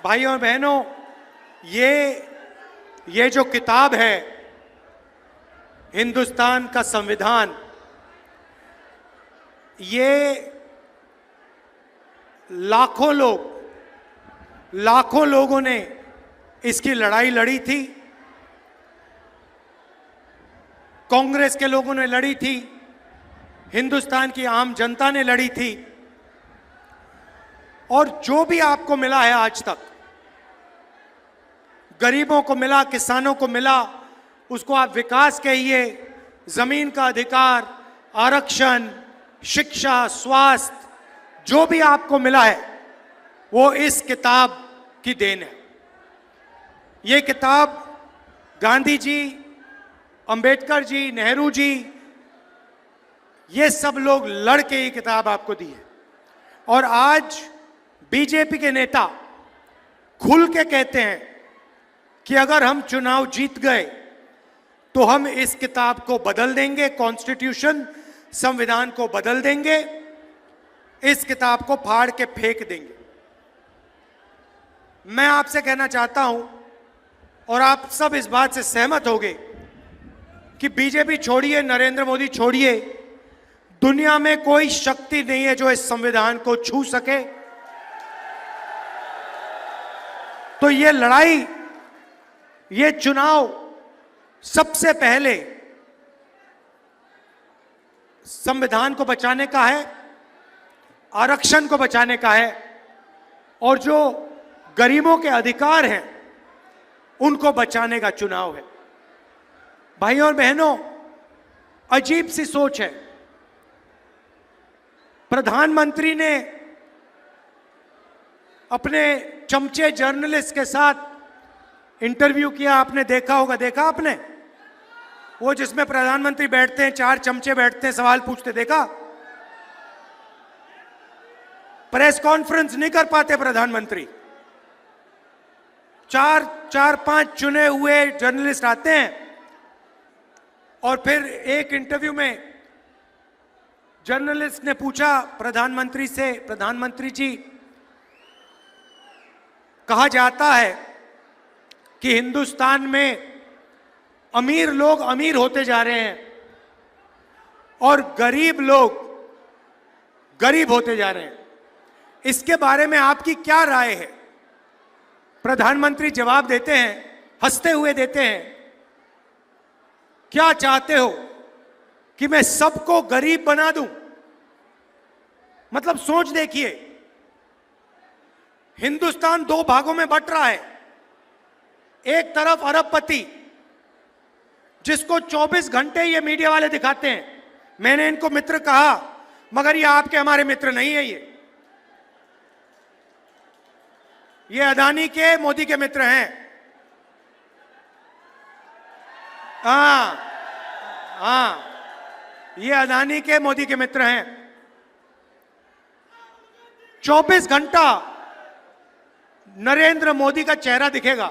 भाइयों और बहनों, ये जो किताब है हिंदुस्तान का संविधान, ये लाखों लोगों ने इसकी लड़ाई लड़ी थी। कांग्रेस के लोगों ने लड़ी थी, हिंदुस्तान की आम जनता ने लड़ी थी। और जो भी आपको मिला है आज तक, गरीबों को मिला, किसानों को मिला, उसको आप विकास कहिए, जमीन का अधिकार, आरक्षण, शिक्षा, स्वास्थ्य, जो भी आपको मिला है वो इस किताब की देन है। ये किताब गांधी जी, अंबेडकर जी, नेहरू जी, ये सब लोग लड़ के ये किताब आपको दी है। और आज बीजेपी के नेता खुल के कहते हैं कि अगर हम चुनाव जीत गए तो हम इस किताब को बदल देंगे, कॉन्स्टिट्यूशन, संविधान को बदल देंगे, इस किताब को फाड़ के फेंक देंगे। मैं आपसे कहना चाहता हूं, और आप सब इस बात से सहमत होंगे, कि बीजेपी छोड़िए, नरेंद्र मोदी छोड़िए, दुनिया में कोई शक्ति नहीं है जो इस संविधान को छू सके। तो ये लड़ाई, ये चुनाव सबसे पहले संविधान को बचाने का है, आरक्षण को बचाने का है, और जो गरीबों के अधिकार हैं उनको बचाने का चुनाव है। भाइयों और बहनों, अजीब सी सोच है। प्रधानमंत्री ने अपने चमचे जर्नलिस्ट के साथ इंटरव्यू किया, आपने देखा होगा, देखा आपने? वो जिसमें प्रधानमंत्री बैठते हैं, 4 चमचे बैठते हैं, सवाल पूछते, देखा? प्रेस कॉन्फ्रेंस नहीं कर पाते प्रधानमंत्री, 4-5 चुने हुए जर्नलिस्ट आते हैं और फिर एक इंटरव्यू में जर्नलिस्ट ने पूछा प्रधानमंत्री से, प्रधानमंत्री जी, कहा जाता है कि हिंदुस्तान में अमीर लोग अमीर होते जा रहे हैं और गरीब लोग गरीब होते जा रहे हैं, इसके बारे में आपकी क्या राय है? प्रधानमंत्री जवाब देते हैं, हंसते हुए देते हैं, क्या चाहते हो कि मैं सबको गरीब बना दूं? मतलब सोच देखिए, हिंदुस्तान 2 भागों में बंट रहा है। एक तरफ अरबपति, जिसको 24 घंटे ये मीडिया वाले दिखाते हैं, मैंने इनको मित्र कहा, मगर ये आपके हमारे मित्र नहीं है। ये अदानी के, मोदी के मित्र हैं। हाँ, ये अदानी के, मोदी के मित्र हैं। 24 घंटा नरेंद्र मोदी का चेहरा दिखेगा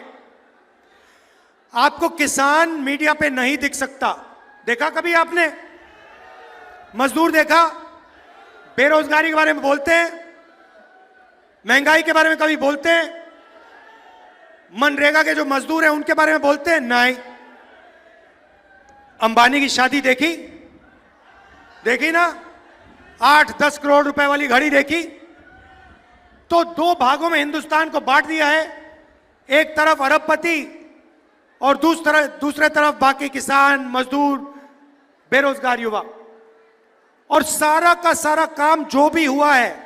आपको, किसान मीडिया पे नहीं दिख सकता। देखा कभी आपने? मजदूर देखा? बेरोजगारी के बारे में बोलते हैं, महंगाई के बारे में कभी बोलते हैं? मनरेगा के जो मजदूर हैं उनके बारे में बोलते हैं? नहीं। अंबानी की शादी देखी ना? 8-10 करोड़ रुपए वाली घड़ी देखी? तो 2 भागों में हिंदुस्तान को बांट दिया है। एक तरफ अरबपति और दूसरे तरफ बाकी किसान, मजदूर, बेरोजगार युवा। और सारा का सारा काम जो भी हुआ है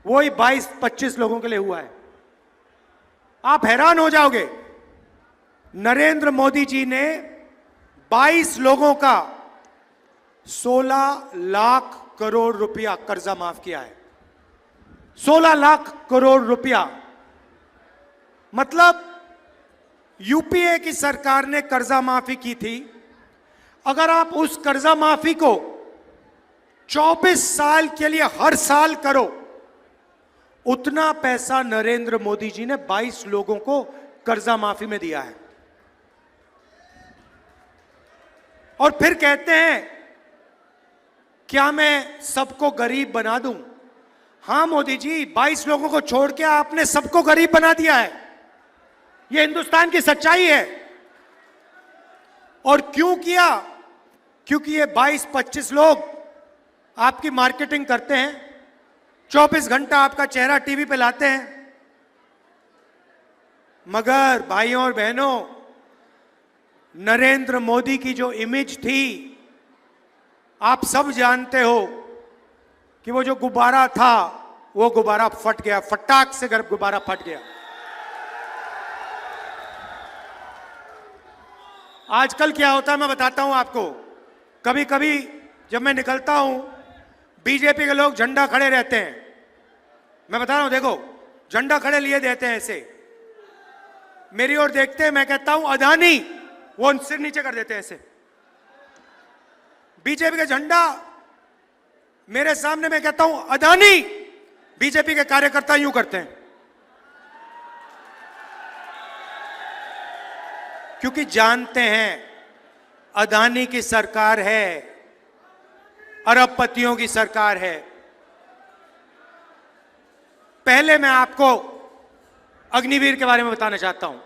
वही 22-25 लोगों के लिए हुआ है। आप हैरान हो जाओगे, नरेंद्र मोदी जी ने 22 लोगों का 16 लाख करोड़ रुपया कर्जा माफ किया है। 16 लाख करोड़ रुपया, मतलब यूपीए की सरकार ने कर्जा माफी की थी। अगर आप उस कर्जा माफी को 24 साल के लिए हर साल करो, उतना पैसा नरेंद्र मोदी जी ने 22 लोगों को कर्जा माफी में दिया है। और फिर कहते हैं क्या मैं सबको गरीब बना दूं? हां मोदी जी, 22 लोगों को छोड़ के आपने सबको गरीब बना दिया है। यह हिंदुस्तान की सच्चाई है। और क्यों किया? क्योंकि ये 22-25 लोग आपकी मार्केटिंग करते हैं, 24 घंटा आपका चेहरा टीवी पे लाते हैं। मगर भाइयों और बहनों, नरेंद्र मोदी की जो इमेज थी, आप सब जानते हो कि वो जो गुब्बारा था, वो गुब्बारा फट गया, फटाक से गुब्बारा फट गया। आजकल क्या होता है मैं बताता हूं आपको। कभी कभी जब मैं निकलता हूं, बीजेपी के लोग झंडा खड़े रहते हैं। मैं बता रहा हूं, देखो झंडा खड़े लिए देते हैं, ऐसे मेरी ओर देखते हैं। मैं कहता हूं अदानी, वो सिर नीचे कर देते हैं ऐसे। बीजेपी का झंडा मेरे सामने, मैं कहता हूं अदानी, बीजेपी के कार्यकर्ता यूं करते हैं। क्योंकि जानते हैं अदानी की सरकार है, अरबपतियों की सरकार है। पहले मैं आपको अग्निवीर के बारे में बताना चाहता हूं।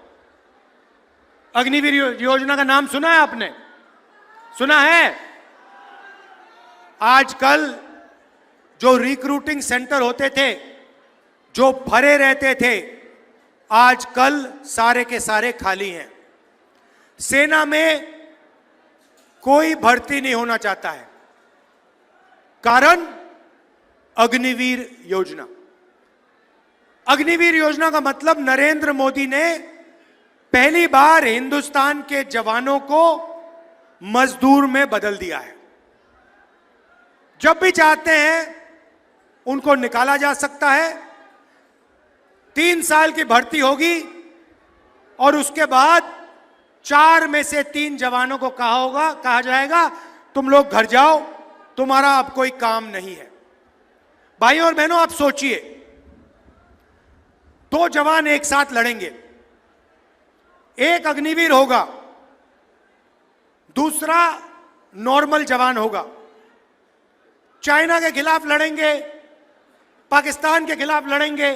अग्निवीर योजना का नाम सुना है आपने? सुना है? आजकल जो रिक्रूटिंग सेंटर होते थे, जो भरे रहते थे, आजकल सारे के सारे खाली हैं। सेना में कोई भर्ती नहीं होना चाहता है। कारण अग्निवीर योजना। अग्निवीर योजना का मतलब नरेंद्र मोदी ने पहली बार हिंदुस्तान के जवानों को मजदूर में बदल दिया है। जब भी चाहते हैं उनको निकाला जा सकता है। 3 साल की भर्ती होगी और उसके बाद 4 में से 3 जवानों को कहा जाएगा तुम लोग घर जाओ, तुम्हारा अब कोई काम नहीं है। भाइयों और बहनों, आप सोचिए, 2 जवान एक साथ लड़ेंगे। एक अग्निवीर होगा, दूसरा नॉर्मल जवान होगा। चाइना के खिलाफ लड़ेंगे, पाकिस्तान के खिलाफ लड़ेंगे।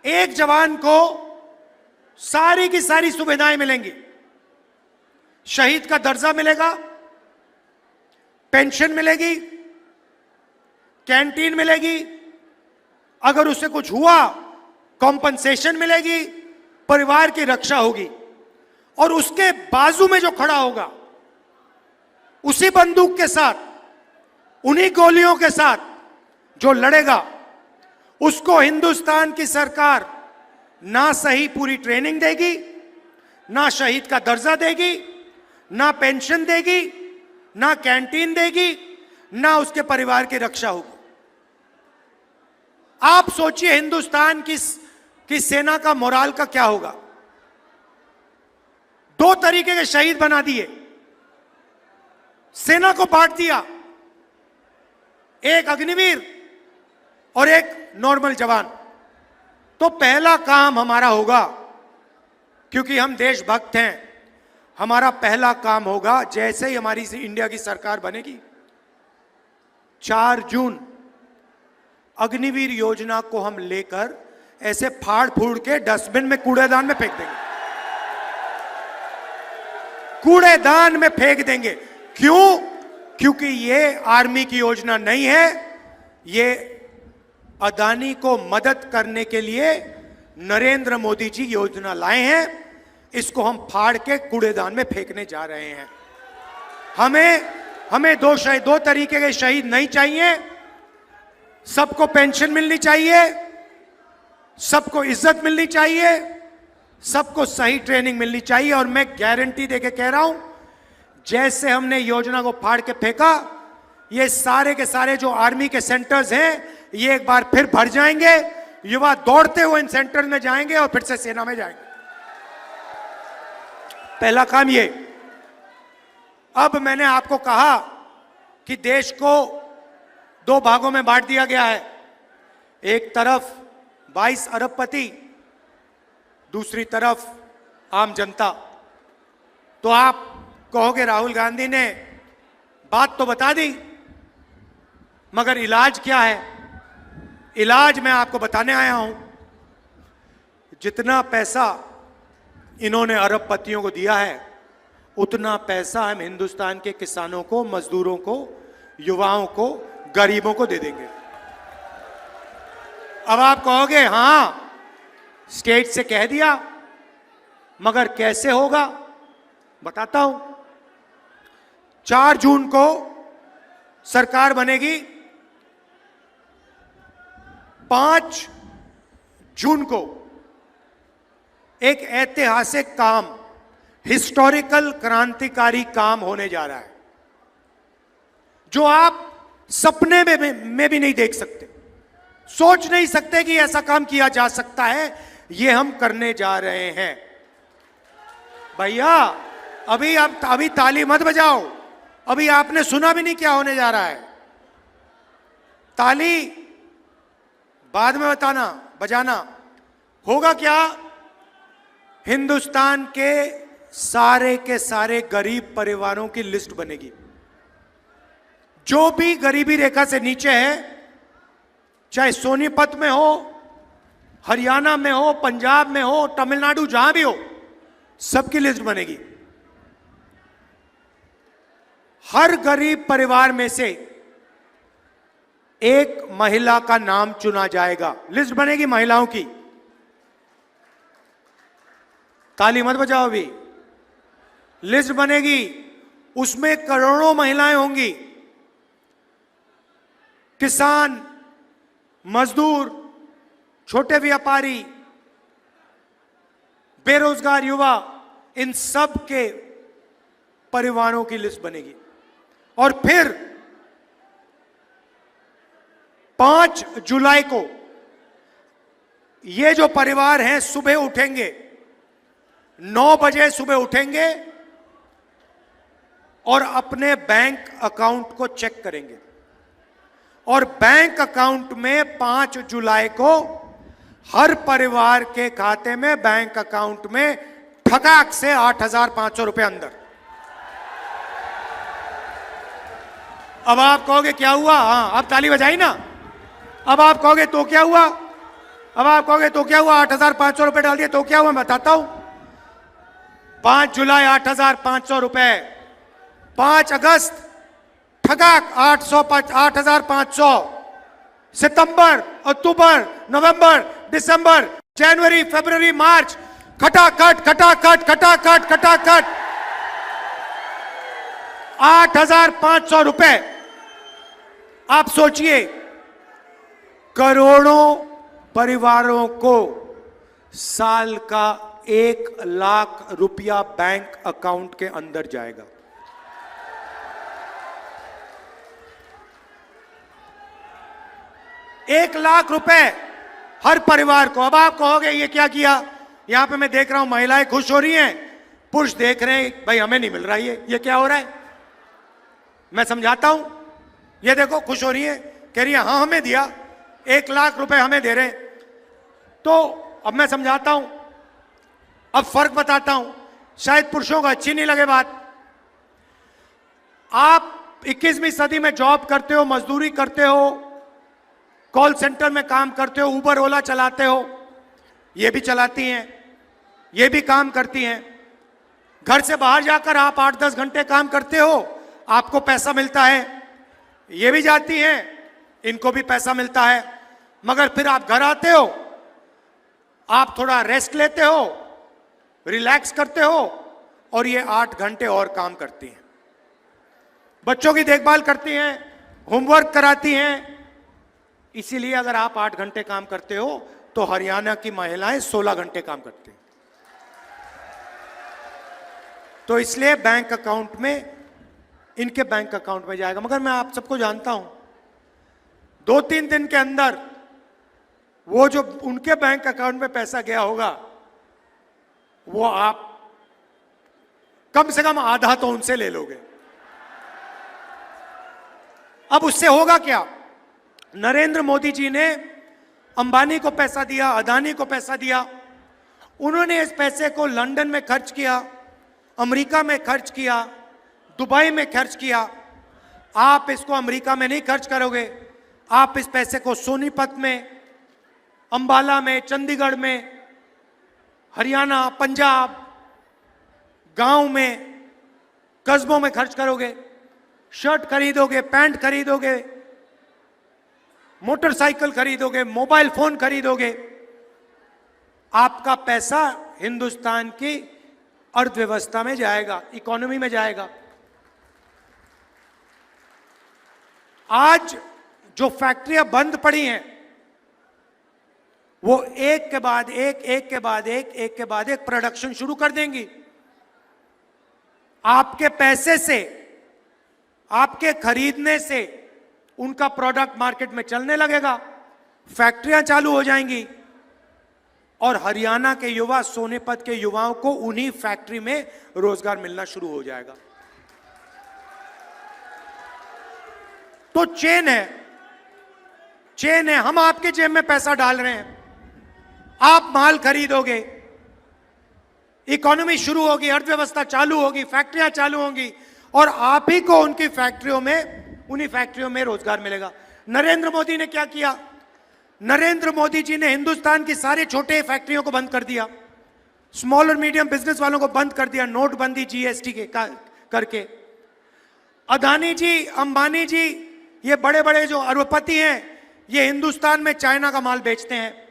एक जवान को सारी की सारी सुविधाएं मिलेंगी। शहीद का दर्जा मिलेगा, पेंशन मिलेगी, कैंटीन मिलेगी, अगर उससे कुछ हुआ कॉम्पनसेशन मिलेगी, परिवार की रक्षा होगी। और उसके बाजू में जो खड़ा होगा, उसी बंदूक के साथ, उन्हीं गोलियों के साथ जो लड़ेगा, उसको हिंदुस्तान की सरकार ना सही पूरी ट्रेनिंग देगी, ना शहीद का दर्जा देगी, ना पेंशन देगी, ना कैंटीन देगी, ना उसके परिवार की रक्षा होगी। आप सोचिए हिंदुस्तान की सेना का मोराल का क्या होगा। 2 तरीके के शहीद बना दिए, सेना को बांट दिया, एक अग्निवीर और एक नॉर्मल जवान। तो पहला काम हमारा होगा, क्योंकि हम देशभक्त हैं, हमारा पहला काम होगा, जैसे ही हमारी इंडिया की सरकार बनेगी, 4 जून अग्निवीर योजना को हम लेकर ऐसे फाड़ फूड़ के डस्टबिन में, कूड़ेदान में फेंक देंगे। कूड़ेदान में फेंक देंगे। क्यों? क्योंकि ये आर्मी की योजना नहीं है, ये अदानी को मदद करने के लिए नरेंद्र मोदी जी योजना लाए हैं। इसको हम फाड़ के कूड़ेदान में फेंकने जा रहे हैं। हमें 2 तरीके के शहीद नहीं चाहिए। सबको पेंशन मिलनी चाहिए, सबको इज्जत मिलनी चाहिए, सबको सही ट्रेनिंग मिलनी चाहिए। और मैं गारंटी देके कह रहा हूं, जैसे हमने योजना को फाड़ के फेंका, ये सारे के सारे जो आर्मी के सेंटर्स हैं, ये एक बार फिर भर जाएंगे। युवा दौड़ते हुए इन सेंटर में जाएंगे और फिर से सेना में जाएंगे। पहला काम ये। अब मैंने आपको कहा कि देश को 2 भागों में बांट दिया गया है। एक तरफ 22 अरबपति, दूसरी तरफ आम जनता। तो आप कहोगे राहुल गांधी ने बात तो बता दी, मगर इलाज क्या है? इलाज मैं आपको बताने आया हूं। जितना पैसा इन्होंने अरबपतियों को दिया है, उतना पैसा हम हिंदुस्तान के किसानों को, मजदूरों को, युवाओं को, गरीबों को दे देंगे। अब आप कहोगे हां, स्टेट से कह दिया, मगर कैसे होगा? बताता हूं। 4 जून को सरकार बनेगी। 5 जून को एक ऐतिहासिक काम, हिस्टोरिकल क्रांतिकारी काम होने जा रहा है, जो आप सपने में भी नहीं देख सकते, सोच नहीं सकते कि ऐसा काम किया जा सकता है। ये हम करने जा रहे हैं। भैया अभी ताली मत बजाओ, अभी आपने सुना भी नहीं क्या होने जा रहा है। ताली बाद में बजाना। होगा क्या? हिंदुस्तान के सारे गरीब परिवारों की लिस्ट बनेगी। जो भी गरीबी रेखा से नीचे है, चाहे सोनीपत में हो, हरियाणा में हो, पंजाब में हो, तमिलनाडु, जहां भी हो, सबकी लिस्ट बनेगी। हर गरीब परिवार में से एक महिला का नाम चुना जाएगा। लिस्ट बनेगी महिलाओं की। ताली मत बजाओ अभी। लिस्ट बनेगी, उसमें करोड़ों महिलाएं होंगी। किसान, मजदूर, छोटे व्यापारी, बेरोजगार युवा, इन सब के परिवारों की लिस्ट बनेगी। और फिर 5 जुलाई को ये जो परिवार हैं, सुबह उठेंगे, 9 बजे सुबह उठेंगे और अपने बैंक अकाउंट को चेक करेंगे। और बैंक अकाउंट में 5 जुलाई को हर परिवार के खाते में, बैंक अकाउंट में ठकाक से 8,500 रुपए अंदर। अब आप कहोगे क्या हुआ? हाँ, अब ताली बजाई ना। अब आप कहोगे तो क्या हुआ? 8,500 रुपए डाल दिए तो क्या हुआ? मैं बताता हूं। 5 जुलाई 8,500 रुपए, 5 अगस्त ठगाक 8,500, सितंबर, अक्टूबर, नवंबर, दिसंबर, जनवरी, फरवरी, मार्च, खटाखट 8,500 रुपए। आप सोचिए, करोड़ों परिवारों को साल का 1 लाख रुपया बैंक अकाउंट के अंदर जाएगा। एक लाख रुपए हर परिवार को। अब आप कहोगे ये क्या किया? यहां पे मैं देख रहा हूं महिलाएं खुश हो रही हैं, पुरुष देख रहे हैं भाई हमें नहीं मिल रहा ये क्या हो रहा है। मैं समझाता हूं। ये देखो खुश हो रही है, कह रही है हाँ हमें दिया, 1 लाख रुपए हमें दे रहे हैं। तो अब मैं समझाता हूं, अब फर्क बताता हूं, शायद पुरुषों को अच्छी नहीं लगे बात। आप 21वीं सदी में जॉब करते हो, मजदूरी करते हो, कॉल सेंटर में काम करते हो, उबर ओला चलाते हो, ये भी चलाती हैं, ये भी काम करती हैं। घर से बाहर जाकर आप 8-10 घंटे काम करते हो, आपको पैसा मिलता है। ये भी जाती हैं, इनको भी पैसा मिलता है। मगर फिर आप घर आते हो, आप थोड़ा रेस्ट लेते हो, रिलैक्स करते हो, और ये 8 घंटे और काम करती हैं। बच्चों की देखभाल करती हैं, होमवर्क कराती हैं। इसीलिए अगर आप 8 घंटे काम करते हो तो हरियाणा की महिलाएं 16 घंटे काम करती हैं। तो इसलिए बैंक अकाउंट में, इनके बैंक अकाउंट में जाएगा। मगर मैं आप सबको जानता हूं, 2-3 दिन के अंदर वो जो उनके बैंक अकाउंट में पैसा गया होगा, वो आप कम से कम आधा तो उनसे ले लोगे। अब उससे होगा क्या? नरेंद्र मोदी जी ने अंबानी को पैसा दिया, अदानी को पैसा दिया। उन्होंने इस पैसे को लंदन में खर्च किया, अमेरिका में खर्च किया, दुबई में खर्च किया। आप इसको अमेरिका में नहीं खर्च करोगे, आप इस पैसे को सोनीपत में, अंबाला में, चंडीगढ़ में, हरियाणा, पंजाब, गांव में, कस्बों में खर्च करोगे। शर्ट खरीदोगे, पैंट खरीदोगे, मोटरसाइकिल खरीदोगे, मोबाइल फोन खरीदोगे। आपका पैसा हिंदुस्तान की अर्थव्यवस्था में जाएगा, इकोनॉमी में जाएगा। आज जो फैक्ट्रियां बंद पड़ी हैं वो एक के बाद एक, एक के बाद एक, एक के बाद एक प्रोडक्शन शुरू कर देंगी। आपके पैसे से, आपके खरीदने से उनका प्रोडक्ट मार्केट में चलने लगेगा, फैक्ट्रियां चालू हो जाएंगी और हरियाणा के युवा, सोनीपत के युवाओं को उन्हीं फैक्ट्री में रोजगार मिलना शुरू हो जाएगा। तो चेन है, चेन है। हम आपके जेब में पैसा डाल रहे हैं, आप माल खरीदोगे, इकोनॉमी शुरू होगी, अर्थव्यवस्था चालू होगी, फैक्ट्रियां चालू होंगी और आप ही को उनकी फैक्ट्रियों में, उन्हीं फैक्ट्रियों में रोजगार मिलेगा। नरेंद्र मोदी ने क्या किया? नरेंद्र मोदी जी ने हिंदुस्तान की सारी छोटे फैक्ट्रियों को बंद कर दिया, स्मॉल और मीडियम बिजनेस वालों को बंद कर दिया, नोटबंदी, जीएसटी के करके। अदानी जी, अंबानी जी, ये बड़े बड़े जो अरबपति हैं, ये हिंदुस्तान में चाइना का माल बेचते हैं।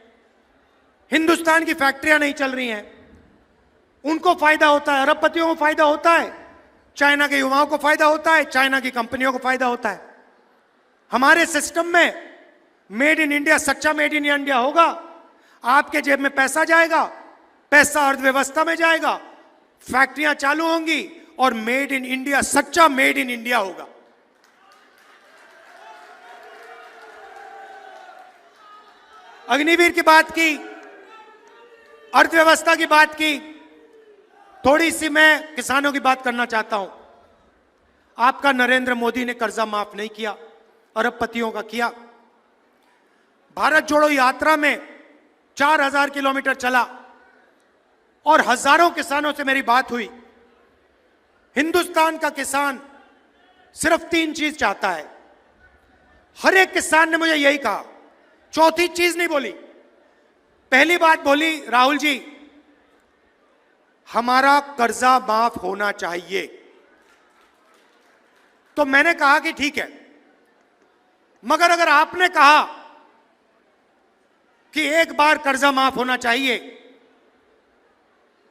हिंदुस्तान की फैक्ट्रियां नहीं चल रही हैं, उनको फायदा होता है, अरबपतियों को फायदा होता है, चाइना के युवाओं को फायदा होता है, चाइना की कंपनियों को फायदा होता है। हमारे सिस्टम में मेड इन इंडिया, सच्चा मेड इन इंडिया होगा, आपके जेब में पैसा जाएगा, पैसा अर्थव्यवस्था में जाएगा, फैक्ट्रियां चालू होंगी और मेड इन इंडिया, सच्चा मेड इन इंडिया होगा। अग्निवीर की बात की, अर्थव्यवस्था की बात की, थोड़ी सी मैं किसानों की बात करना चाहता हूं। आपका नरेंद्र मोदी ने कर्जा माफ नहीं किया, अरबपतियों का किया। भारत जोड़ो यात्रा में 4000 किलोमीटर चला और हजारों किसानों से मेरी बात हुई। हिंदुस्तान का किसान सिर्फ 3 चीज चाहता है। हर एक किसान ने मुझे यही कहा, चौथी चीज नहीं बोली। पहली बात बोली, राहुल जी हमारा कर्जा माफ होना चाहिए। तो मैंने कहा कि ठीक है, मगर अगर आपने कहा कि एक बार कर्जा माफ होना चाहिए,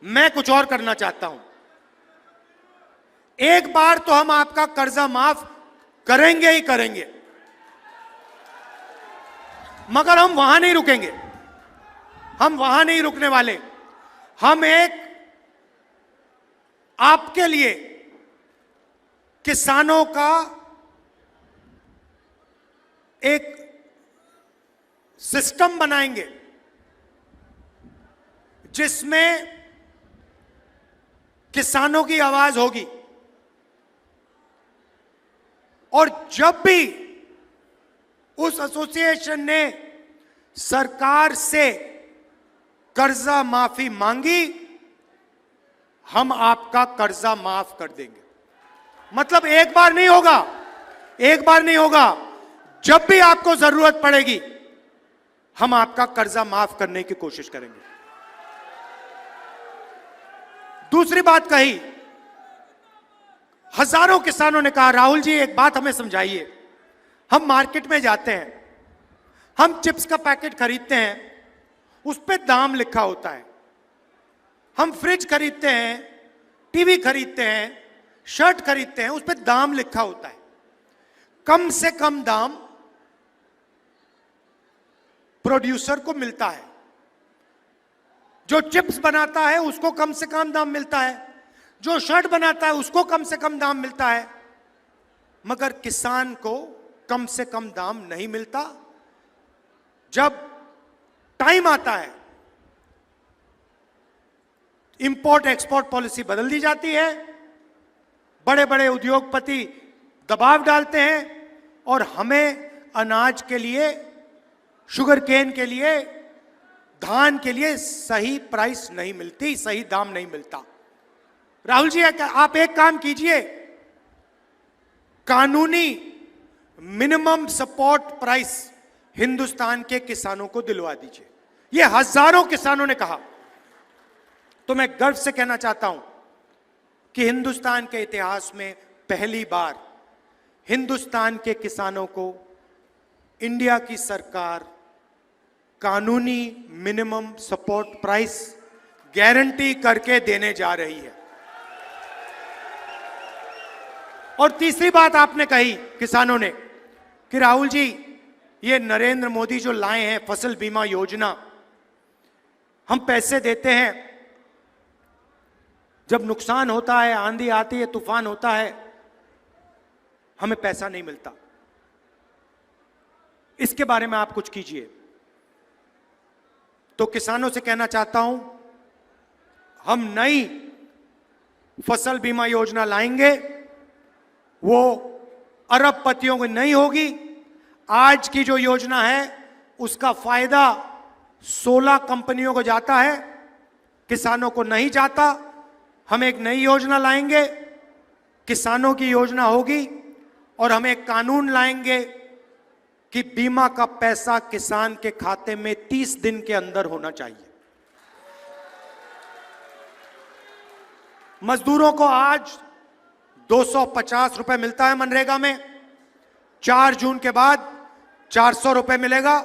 मैं कुछ और करना चाहता हूं। एक बार तो हम आपका कर्जा माफ करेंगे ही करेंगे, मगर हम वहां नहीं रुकेंगे, हम वहां नहीं रुकने वाले। हम एक आपके लिए किसानों का एक सिस्टम बनाएंगे जिसमें किसानों की आवाज होगी और जब भी उस एसोसिएशन ने सरकार से कर्जा माफी मांगी, हम आपका कर्जा माफ कर देंगे। मतलब एक बार नहीं होगा, एक बार नहीं होगा, जब भी आपको जरूरत पड़ेगी हम आपका कर्जा माफ करने की कोशिश करेंगे। दूसरी बात कही, हजारों किसानों ने कहा, राहुल जी एक बात हमें समझाइए। हम मार्केट में जाते हैं, हम चिप्स का पैकेट खरीदते हैं, उस पर दाम लिखा होता है। हम फ्रिज खरीदते हैं, टीवी खरीदते हैं, शर्ट खरीदते हैं, उस पर दाम लिखा होता है। कम से कम दाम प्रोड्यूसर को मिलता है, जो चिप्स बनाता है उसको कम से कम दाम मिलता है, जो शर्ट बनाता है उसको कम से कम दाम मिलता है, मगर किसान को कम से कम दाम नहीं मिलता। जब टाइम आता है, इंपोर्ट एक्सपोर्ट पॉलिसी बदल दी जाती है, बड़े बड़े उद्योगपति दबाव डालते हैं और हमें अनाज के लिए, शुगर केन के लिए, धान के लिए सही प्राइस नहीं मिलती, सही दाम नहीं मिलता। राहुल जी आप एक काम कीजिए, कानूनी मिनिमम सपोर्ट प्राइस हिंदुस्तान के किसानों को दिलवा दीजिए। ये हजारों किसानों ने कहा। तो मैं गर्व से कहना चाहता हूं कि हिंदुस्तान के इतिहास में पहली बार हिंदुस्तान के किसानों को इंडिया की सरकार कानूनी मिनिमम सपोर्ट प्राइस गारंटी करके देने जा रही है। और तीसरी बात आपने कही किसानों ने कि राहुल जी, ये नरेंद्र मोदी जो लाए हैं फसल बीमा योजना, हम पैसे देते हैं, जब नुकसान होता है, आंधी आती है, तूफान होता है, हमें पैसा नहीं मिलता। इसके बारे में आप कुछ कीजिए। तो किसानों से कहना चाहता हूं, हम नई फसल बीमा योजना लाएंगे, वो अरबपतियों की नहीं होगी। आज की जो योजना है उसका फायदा 16 कंपनियों को जाता है, किसानों को नहीं जाता। हम एक नई योजना लाएंगे, किसानों की योजना होगी, और हम एक कानून लाएंगे कि बीमा का पैसा किसान के खाते में 30 दिन के अंदर होना चाहिए। मजदूरों को आज 250 रुपए मिलता है मनरेगा में, 4 जून के बाद 400 रुपए मिलेगा।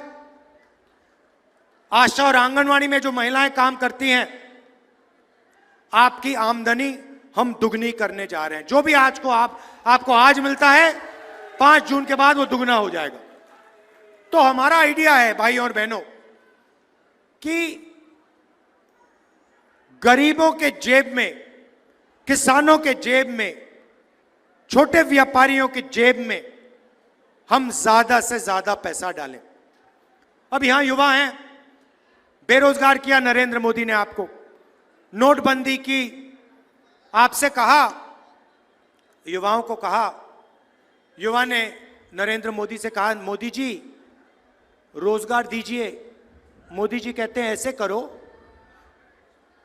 आशा और आंगनवाड़ी में जो महिलाएं काम करती हैं, आपकी आमदनी हम दुगनी करने जा रहे हैं। जो भी आज को आपको आज मिलता है, 5 जून के बाद वो दुगना हो जाएगा। तो हमारा आइडिया है भाई और बहनों कि गरीबों के जेब में, किसानों के जेब में, छोटे व्यापारियों की जेब में हम ज्यादा से ज्यादा पैसा डालें। अब यहां युवा हैं, बेरोजगार किया नरेंद्र मोदी ने आपको, नोटबंदी की, आपसे कहा, युवाओं को कहा, युवा ने नरेंद्र मोदी से कहा, मोदी जी रोजगार दीजिए। मोदी जी कहते हैं ऐसे करो,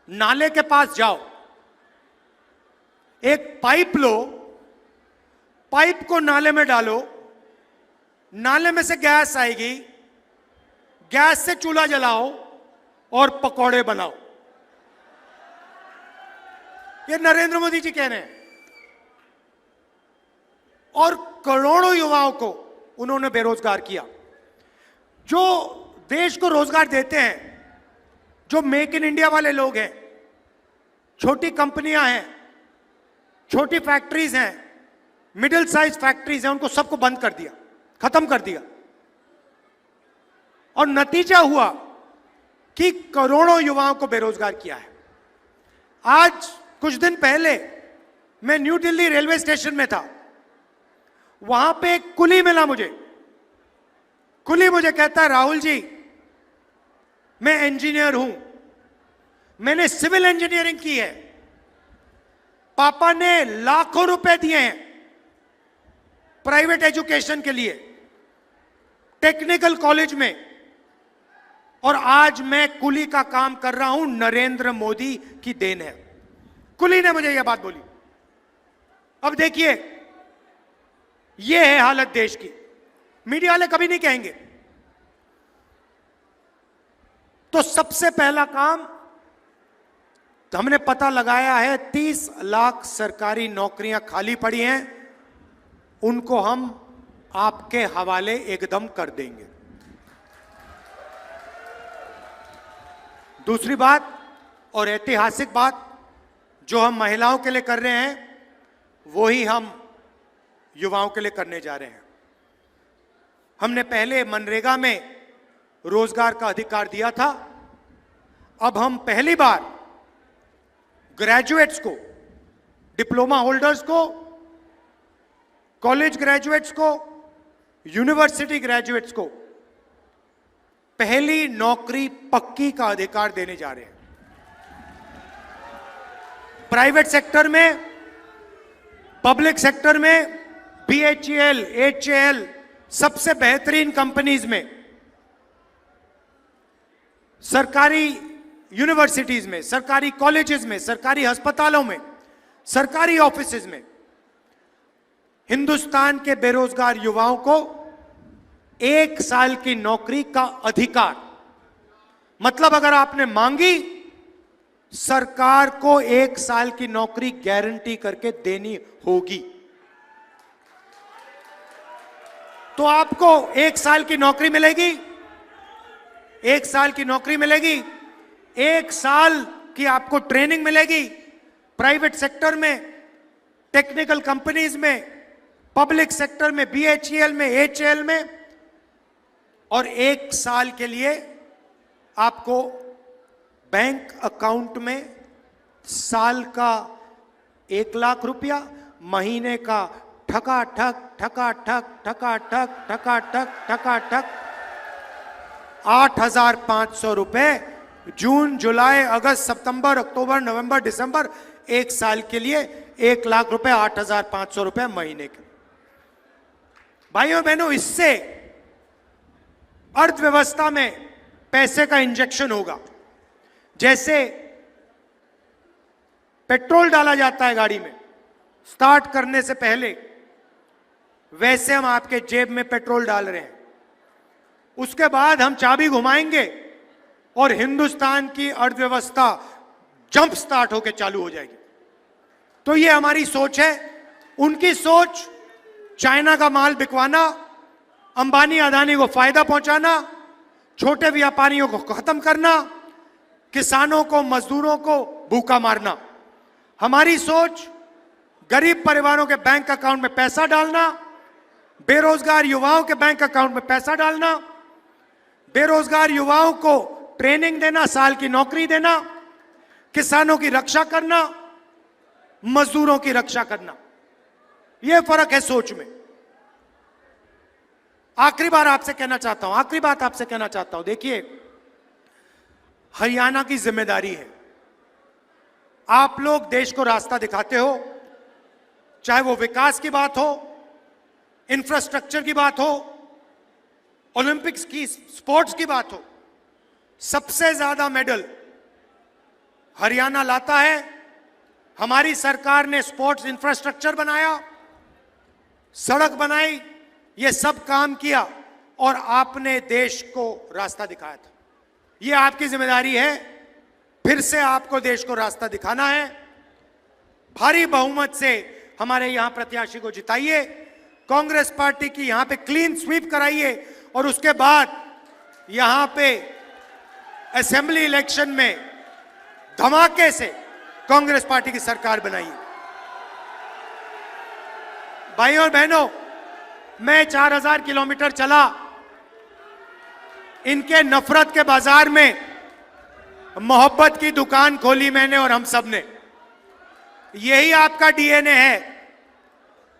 नाले के पास जाओ, एक पाइप लो, पाइप को नाले में डालो, नाले में से गैस आएगी, गैस से चूल्हा जलाओ और पकौड़े बनाओ। ये नरेंद्र मोदी जी कह रहे हैं। और करोड़ों युवाओं को उन्होंने बेरोजगार किया। जो देश को रोजगार देते हैं, जो मेक इन इंडिया वाले लोग हैं, छोटी कंपनियां हैं, छोटी फैक्ट्रीज हैं, मिडिल साइज फैक्ट्रीज हैं, उनको सबको बंद कर दिया, खत्म कर दिया। और नतीजा हुआ कि करोड़ों युवाओं को बेरोजगार किया है। आज कुछ दिन पहले मैं न्यू दिल्ली रेलवे स्टेशन में था, वहां पे एक कुली मिला मुझे। कुली मुझे कहता है, राहुल जी मैं इंजीनियर हूं, मैंने सिविल इंजीनियरिंग की है, पापा ने लाखों रुपए दिए हैं प्राइवेट एजुकेशन के लिए, टेक्निकल कॉलेज में, और आज मैं कुली का काम कर रहा हूं, नरेंद्र मोदी की देन है। कुली ने मुझे यह बात बोली। अब देखिए, यह है हालत देश की। मीडिया वाले कभी नहीं कहेंगे। तो सबसे पहला काम हमने पता लगाया है, 30 लाख सरकारी नौकरियां खाली पड़ी हैं, उनको हम आपके हवाले एकदम कर देंगे। दूसरी बात और ऐतिहासिक बात, जो हम महिलाओं के लिए कर रहे हैं, वही हम युवाओं के लिए करने जा रहे हैं। हमने पहले मनरेगा में रोजगार का अधिकार दिया था, अब हम पहली बार ग्रेजुएट्स को, डिप्लोमा होल्डर्स को, कॉलेज ग्रेजुएट्स को, यूनिवर्सिटी ग्रेजुएट्स को पहली नौकरी पक्की का अधिकार देने जा रहे हैं। प्राइवेट सेक्टर में, पब्लिक सेक्टर में, BHEL, HAL, सबसे बेहतरीन कंपनीज में, सरकारी यूनिवर्सिटीज में, सरकारी कॉलेजेस में, सरकारी अस्पतालों में, सरकारी ऑफिसेज में हिंदुस्तान के बेरोजगार युवाओं को 1 साल की नौकरी का अधिकार, मतलब अगर आपने मांगी, सरकार को 1 साल की नौकरी गारंटी करके देनी होगी। तो आपको 1 साल की नौकरी मिलेगी, 1 साल की नौकरी मिलेगी, 1 साल की आपको ट्रेनिंग मिलेगी प्राइवेट सेक्टर में, टेक्निकल कंपनीज में, पब्लिक सेक्टर में, बीएचईएल में, एचएएल में, और 1 साल के लिए आपको बैंक अकाउंट में साल का 1 लाख रुपया, महीने का ठकाठक ठकाठक ठकाठक ठकाठक ठकाठक 8,500 रुपए, जून, जुलाई, अगस्त, सितंबर, अक्टूबर, नवंबर, दिसंबर, 1 साल के लिए 1 लाख रुपए, 8,500 रुपए महीने के। भाइयों बहनों, इससे अर्थव्यवस्था में पैसे का इंजेक्शन होगा। जैसे पेट्रोल डाला जाता है गाड़ी में स्टार्ट करने से पहले, वैसे हम आपके जेब में पेट्रोल डाल रहे हैं। उसके बाद हम चाबी घुमाएंगे और हिंदुस्तान की अर्थव्यवस्था जंप स्टार्ट होकर चालू हो जाएगी। तो ये हमारी सोच है। उनकी सोच चाइना का माल बिकवाना, अंबानी अदानी को फायदा पहुंचाना, छोटे व्यापारियों को खत्म करना, किसानों को, मजदूरों को भूखा मारना। हमारी सोच गरीब परिवारों के बैंक अकाउंट में पैसा डालना, बेरोजगार युवाओं के बैंक अकाउंट में पैसा डालना, बेरोजगार युवाओं को ट्रेनिंग देना, साल की नौकरी देना, किसानों की रक्षा करना, मजदूरों की रक्षा करना। यह फर्क है सोच में। आखिरी बात आपसे कहना चाहता हूं, देखिए, हरियाणा की जिम्मेदारी है। आप लोग देश को रास्ता दिखाते हो, चाहे वो विकास की बात हो, इंफ्रास्ट्रक्चर की बात हो, ओलंपिक्स की, स्पोर्ट्स की बात हो। सबसे ज्यादा मेडल हरियाणा लाता है। हमारी सरकार ने स्पोर्ट्स इंफ्रास्ट्रक्चर बनाया, सड़क बनाई, ये सब काम किया और आपने देश को रास्ता दिखाया था। ये आपकी जिम्मेदारी है, फिर से आपको देश को रास्ता दिखाना है। भारी बहुमत से हमारे यहां प्रत्याशी को जिताइए, कांग्रेस पार्टी की यहां पे क्लीन स्वीप कराइए और उसके बाद यहां पे असेंबली इलेक्शन में धमाके से कांग्रेस पार्टी की सरकार बनाइए। भाइयों और बहनों, मैं 4,000 किलोमीटर चला, इनके नफरत के बाजार में मोहब्बत की दुकान खोली मैंने और हम सब ने। यही आपका डीएनए है।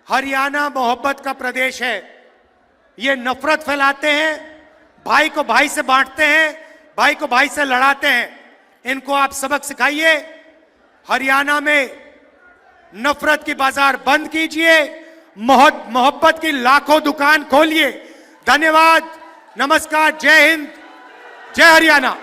हरियाणा मोहब्बत का प्रदेश है। ये नफरत फैलाते हैं, भाई को भाई से बांटते हैं, भाई को भाई से लड़ाते हैं। इनको आप सबक सिखाइए। हरियाणा में नफरत की बाजार बंद कीजिए, मोहब्बत की लाखों दुकान खोलिए। धन्यवाद, नमस्कार, जय हिंद, जय हरियाणा।